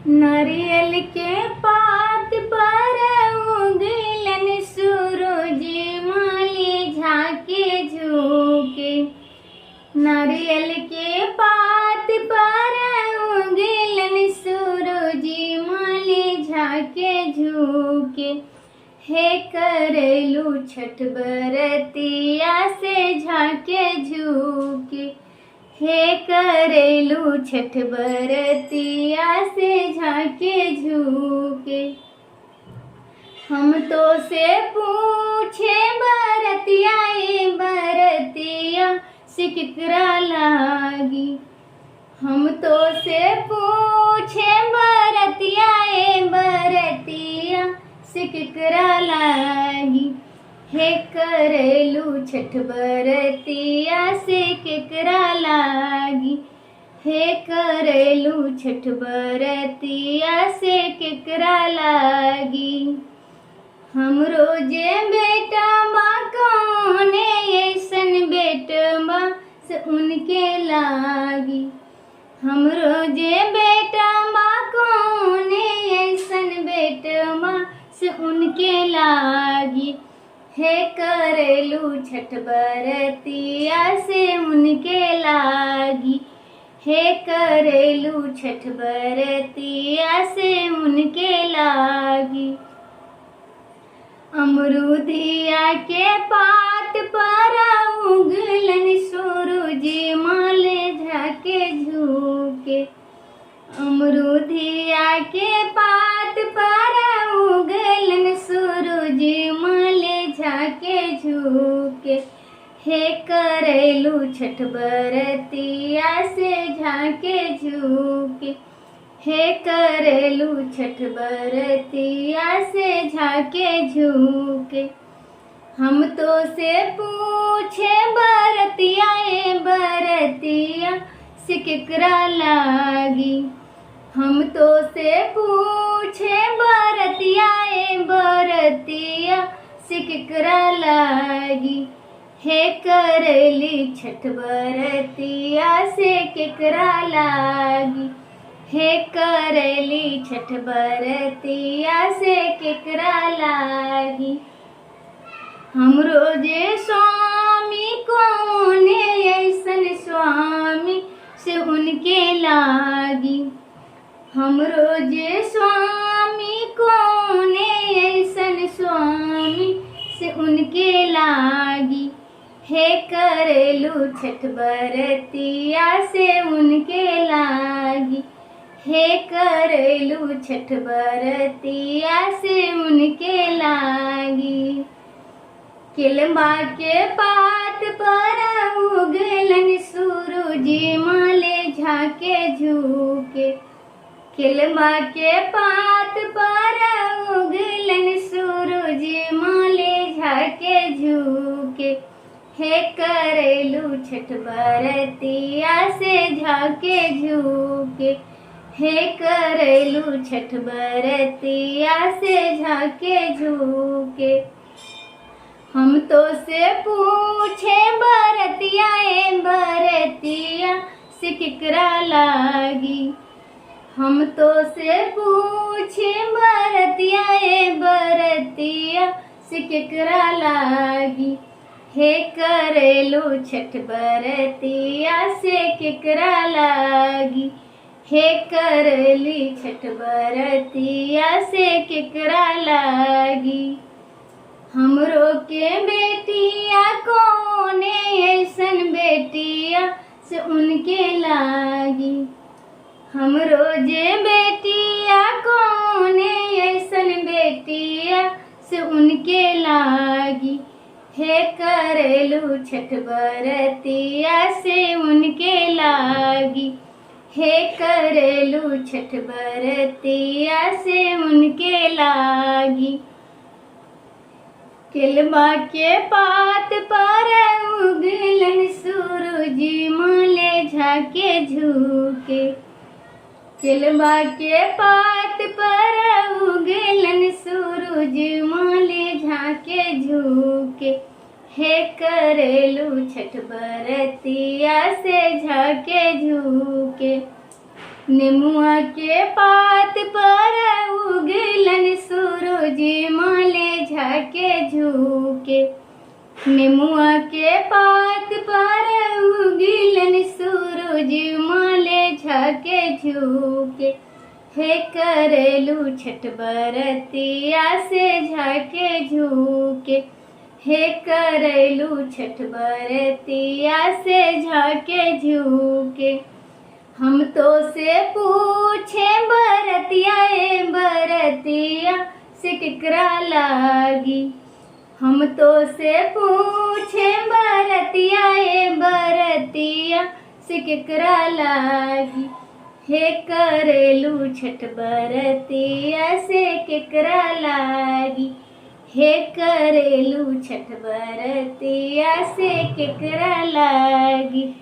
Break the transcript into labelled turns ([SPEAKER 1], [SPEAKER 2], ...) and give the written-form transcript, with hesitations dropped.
[SPEAKER 1] नारियल के पात पर उगलन सूरज माली झाके झुके। नारियल के पात पर उगलन सूरज माली झाके झुके। हे करेलू छठ बरतिया से झाके झुके। हे करेलू छठ बरतिया से झाके झुके। हम तो से पूछे बरतिया ए बरतिया से केकरा लागी। हम तो से पूछे बरतिया ए बरतिया से केकरा लागी। हे करेलू छठ बरतिया से केकरा लागी। हे करेलू छठ बरतिया से केकरा लागी। हम रोजे बेटा बा कौने ऐसन बेटवा से उनके लागी। हम रोजे बेटा बा कौने ऐसन बेटवा से उनके लागी। हे करेलू छठ बरतिया से उनके लागी। हे करेलू छठ बरतिया से उनके लागी। अमरूदिया के पात पर उगलन सूरज माले झाके झुके। अमरूदिया के पात पर उगलन सूरज माले झाके झुके। हे करेलू छठ बरतिया से झाके झुके। हे करेलू छठ बरतिया से झाके झुके। हम तो से पूछे बरतिया ए बरतिया से केकरा लागी। हम तो से पूछे बरतिया ए बरतिया से केकरा लागी। हे करेली छठ बरतिया से केकरा लागी। हे करेली छठ बरतिया से केकरा लागी। हम रोजे स्वामी कौने ऐसन स्वामी से उनके लागी। हम रोजे स्वामी कौने ऐसन स्वामी से उनके लागी। हे करेलू छठ बरतिया से उनके लागी। हे करेलू छठ बरतिया से उनके लागी। केलवा के पात पर उगलन सूरज माले झाके झुके। केलवा के पात पर उगलन सूरज माले झाके झुके। हे करेलू छठ बरतिया से झाके झुके। हे करेलू छठ बरतिया से झाके झुके। हम तो से पूछे बरतिया ए बरतिया से केकरा लागी। हम तो से पूछे बरतिया ए बरतिया से केकरा लागी। हे करेलू छठ बरतिया से केकरा लागी। हे करेली छठ बरतिया से केकरा लागी। हमरो के बेटिया कौने ऐसन बेटिया से उनके लागी। हमरो जे बेटिया कौने ऐसन बेटिया से उनके लागी। हे करेलू छठ बरतिया से उनके लागी। हे करेलू छठ बरतिया से उनके लागी। केलवा के पात पर उगलन सूरज माले झाके झुके। केलवा के पात पर उगलन सूरज माले झाके झुके। हे करेलू छठ बरतिया से झाके झुके। नेमुआ के पात पर उगलन सूरज माले झाके झुके। नेमुआ के पात पर उगलन सूरज माले झाके झुके। हे करेलू छठ बरतिया से झाके झुके। हे करेलू छठ बरतिया से झाके झुके। हम तो से पूछे बरतिया ए बरतिया से केकरा लागी। हम तो से पूछे बरतिया ए बरतिया से केकरा लागी। हे करेलू छठ बरतिया से केकरा लागी। हे करेलू छठ बरतिया से केकरा लागी।